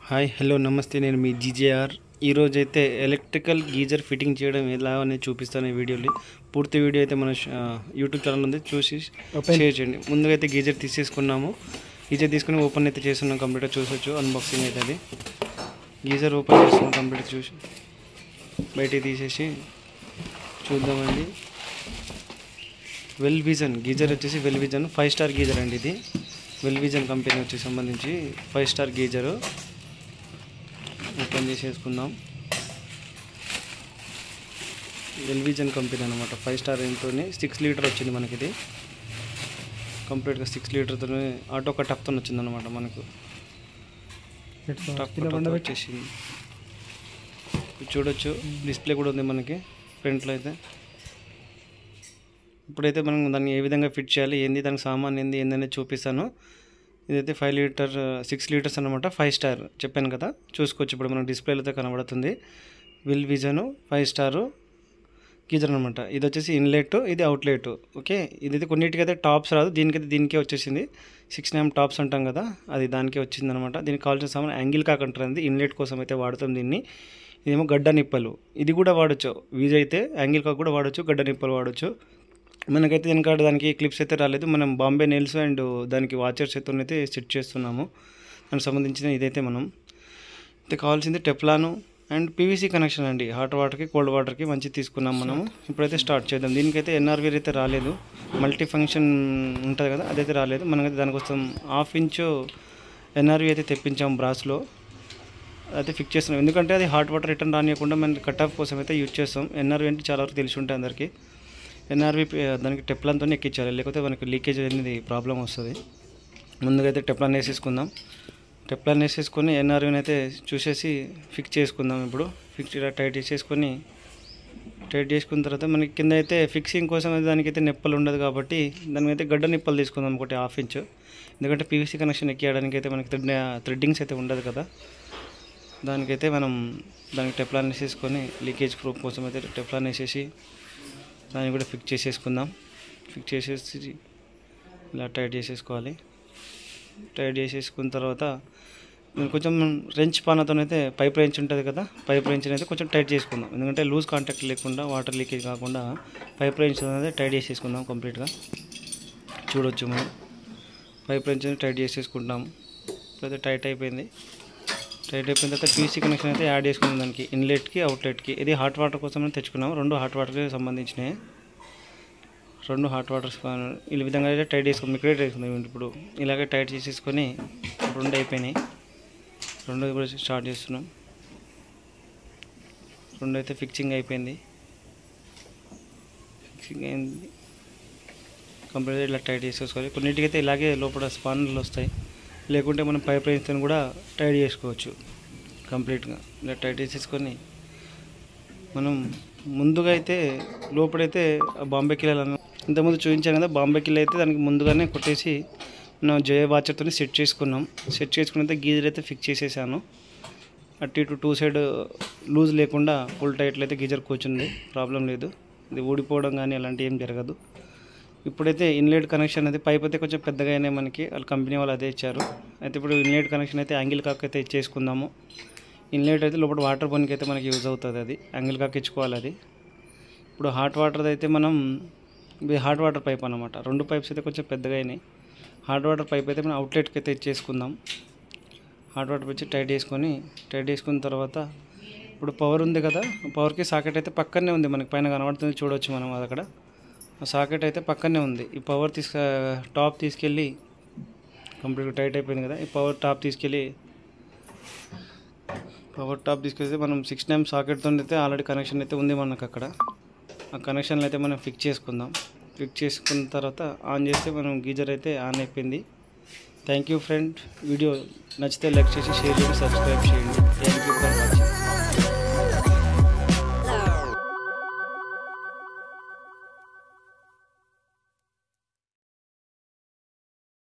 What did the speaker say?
Hi hello నమస్తే, నేను మీ జీజేఆర్. ఈరోజైతే ఎలక్ట్రికల్ గీజర్ ఫిట్టింగ్ చేయడం ఎలా అనేది చూపిస్తాను ఈ వీడియోలో. పూర్తి వీడియో అయితే మన యూట్యూబ్ ఛానల్ ఉంది, చూసి షేర్ చేయండి. ముందుగా అయితే గీజర్ తీసేసుకున్నాము. గీజర్ తీసుకుని ఓపెన్ అయితే చేస్తున్నాం, కంప్లీట్గా చూసొచ్చు. అన్బాక్సింగ్ అయితే అది గీజర్ ఓపెన్ చేస్తున్నాం, కంప్లీట్ చూసి బయటికి తీసేసి చూద్దామండి. వెల్ విజన్ గీజర్ వచ్చేసి వెల్ విజన్ 5 స్టార్ గీజర్ అండి. ఇది వెల్ విజన్ కంపెనీ వచ్చి సంబంధించి 5 స్టార్ గీజరు. ఓపెన్ చేసేసుకుందాం. వెల్ విజన్ కంపెనీ అనమాట, 5 స్టార్ రేంజ్తో 6 లీటర్ వచ్చింది మనకి. ఇది కంప్లీట్గా 6 లీటర్తో ఆటో కటప్తో వచ్చింది అనమాట. మనకు వచ్చేసింది, చూడొచ్చు. డిస్ప్లే కూడా ఉంది మనకి ఫ్రంట్లో అయితే. ఇప్పుడైతే మనం దాన్ని ఏ విధంగా ఫిట్ చేయాలి, ఏంది దానికి సామాన్ ఏందనేది చూపిస్తాను. ఇదైతే 6 లీటర్స్ అనమాట, 5 స్టార్ చెప్పాను కదా, చూసుకోవచ్చు. ఇప్పుడు మనకు డిస్ప్లేలో అయితే కనబడుతుంది. వెల్ విజన్ 5 స్టార్ గీజర్ అనమాట. ఇది వచ్చేసి ఇన్లెట్, ఇది అవుట్లెట్. ఓకే, ఇదైతే కొన్నిటికైతే టాప్స్ రాదు, దీనికే వచ్చేసింది. 6 mm టాప్స్ అంటాం కదా, అది దానికే వచ్చింది అనమాట. దీనికి కావాల్సిన సామాన్ యాంగిల్ కాక్ అంటారు, ఇన్లెట్ కోసం అయితే వాడుతాం దీన్ని. ఇదేమో గడ్డ నిప్పలు, ఇది కూడా వాడచ్చు. వీజ్ అయితే యాంగిల్ కాక్ కూడా వాడచ్చు, గడ్డ నిప్పలు వాడచ్చు. మనకైతే దానికి క్లిప్స్ అయితే రాలేదు. మనం బాంబే నెయిల్స్ అండ్ దానికి వాచర్స్ అయితే సెట్ చేస్తున్నాము. దానికి సంబంధించిన ఇదైతే మనం అయితే కావాల్సింది టెఫ్లాను అండ్ పీవీసీ కనెక్షన్ అండి. హాట్ వాటర్కి కోల్డ్ వాటర్కి మంచి తీసుకున్నాం మనము. ఇప్పుడైతే స్టార్ట్ చేద్దాం. దీనికైతే ఎన్ఆర్వీ అయితే రాలేదు, మల్టీ ఫంక్షన్ ఉంటుంది కదా, అదైతే రాలేదు. మనకైతే దానికోసం 1/2 ఇంచ్ ఎన్ఆర్వీ అయితే తెప్పించాము బ్రాస్లో, అయితే ఫిక్స్ చేస్తున్నాం. ఎందుకంటే అది హాట్ వాటర్ రిటర్న్ రానియకుండా మనం కట్ ఆఫ్ కోసం అయితే యూజ్ చేస్తాం. ఎన్ఆర్వీ అంటే చాలా వరకు తెలిసి ఉంటాయి అందరికీ. ఎన్ఆర్వీ దానికి టెఫ్లాన్తో ఎక్కించాలి, లేకపోతే మనకి లీకేజ్ అనేది ప్రాబ్లం వస్తుంది. ముందుగా అయితే టెఫ్లాన్ వేసేసుకుందాం. టెఫ్లాన్ వేసేసుకొని ఎన్ఆర్వీని అయితే చూసేసి ఫిక్స్ చేసుకుందాం. ఇప్పుడు ఫిక్స్ టైట్ చేసుకున్న తర్వాత మనకి కింద అయితే ఫిక్సింగ్ కోసం అయితే దానికైతే నిప్పలు ఉండదు కాబట్టి దానికైతే గడ్డ నిప్పలు తీసుకుందాం, ఒకటి 1/2 ఇంచ్. ఎందుకంటే పీవీసీ కనెక్షన్ ఎక్కియడానికి అయితే మనకి థ్రెడ్డింగ్స్ అయితే ఉండదు కదా, దానికైతే మనం దానికి టెఫ్లాన్ వేసేసుకొని లీకేజ్ ప్రూఫ్ కోసం అయితే టెఫ్లాన్ వేసేసి దాన్ని కూడా ఫిక్స్ చేసేసుకుందాం. ఫిక్స్ చేసేసి ఇలా టైట్ చేసేసుకోవాలి. టైట్ చేసేసుకున్న తర్వాత కొంచెం రెంచ్ పానతో అయితే పైప్ రెంచ్ ఉంటుంది కదా, పైప్ రెంచ్ని అయితే కొంచెం టైట్ చేసుకుందాం. ఎందుకంటే లూజ్ కాంటాక్ట్ లేకుండా, వాటర్ లీకేజ్ కాకుండా పైప్ రెంచ్ అనేది టైట్ చేసేసుకుందాం కంప్లీట్గా. చూడొచ్చు మనం పైప్ రెంచ్ని టైట్ చేసేసుకుంటాము. ఇప్పుడైతే టైట్ అయిపోయిన తర్వాత పీసీ కనెక్షన్ అయితే యాడ్ చేసుకున్నాం దానికి, ఇన్లెట్కి అవుట్లెట్కి. ఇది హాట్ వాటర్ కోసం తెచ్చుకున్నాము, 2 హాట్ వాటర్కి సంబంధించినవి. 2 హాట్ వాటర్స్ ఈ విధంగా అయితే టైట్ చేసుకుని మిక్రేట్ చేసుకుందాం. ఇప్పుడు ఇలాగే టైట్ చేసేసుకొని 2 అయిపోయినాయి. 2 కూడా స్టార్ట్ చేస్తున్నాం. 2 అయితే ఫిక్సింగ్ అయిపోయింది. ఫిక్సింగ్ అయింది కంప్లీట్గా ఇలా టైట్ చేసేసుకోవాలి. కొన్నిటికైతే ఇలాగే లోపల స్పాన్లు వస్తాయి, లేకుంటే మనం పైప్ లైన్స్తో కూడా టైట్ చేసుకోవచ్చు. కంప్లీట్గా ఇలా టైట్ చేసేసుకొని మనం ముందుగా అయితే లోపలైతే బాంబే కిల్ ఇంతకుముందు చూపించాను కదా, బాంబే కిల్ అయితే దానికి ముందుగానే కొట్టేసి మనం జయ వాచర్తో సెట్ చేసుకున్నాం. సెట్ చేసుకున్నైతే గీజర్ అయితే ఫిక్స్ చేసేసాను. అటు ఇటు 2 సైడ్ లూజ్ లేకుండా ఫుల్ టైట్లో అయితే గీజర్ కూర్చుంది, ప్రాబ్లం లేదు. ఇది ఊడిపోవడం కానీ అలాంటివి ఏం జరగదు. ఇప్పుడైతే ఇన్లెట్ కనెక్షన్ అయితే పైప్ అయితే కొంచెం పెద్దగా అయినాయి మనకి, వాళ్ళ కంపెనీ వాళ్ళు అదే ఇచ్చారు. అయితే ఇప్పుడు ఇన్లెట్ కనెక్షన్ అయితే యాంగిల్ కాక్ అయితే ఇచ్చేసుకుందాము. ఇన్లెట్ అయితే లోపల వాటర్ పనికి అయితే మనకి యూజ్ అవుతుంది, అది యాంగిల్ కాక్ ఇచ్చుకోవాలి. అది ఇప్పుడు హాట్ వాటర్ది అయితే మనం ఇది హాట్ వాటర్ పైప్ అనమాట. 2 పైప్స్ అయితే కొంచెం పెద్దగా అయినాయి. హాట్ వాటర్ పైప్ అయితే మనం అవుట్లెట్కి అయితే ఇచ్చేసుకుందాం. హాట్ వాటర్ వచ్చి టైట్ చేసుకున్న తర్వాత ఇప్పుడు పవర్ ఉంది కదా, పవర్కి సాకెట్ అయితే పక్కనే ఉంది, మనకి పైన కనబడుతుంది, చూడవచ్చు మనం. అది అక్కడ సాకెట్ అయితే పక్కనే ఉంది. ఈ పవర్ టాప్ తీసుకెళ్ళి కంప్లీట్గా టైట్ అయిపోయింది కదా, ఈ పవర్ టాప్ తీసుకెళ్తే మనం 6 mm సాకెట్తో అయితే ఆల్రెడీ కనెక్షన్ అయితే ఉంది మనకు అక్కడ. ఆ కనెక్షన్లు అయితే మనం ఫిక్స్ చేసుకుందాం. ఫిక్స్ చేసుకున్న తర్వాత ఆన్ చేస్తే మనం గీజర్ అయితే ఆన్ అయిపోయింది. Thank you friend. వీడియో నచ్చితే లైక్ చేసి షేర్ చేసి సబ్స్క్రైబ్ చేయండి. Thank you for watching.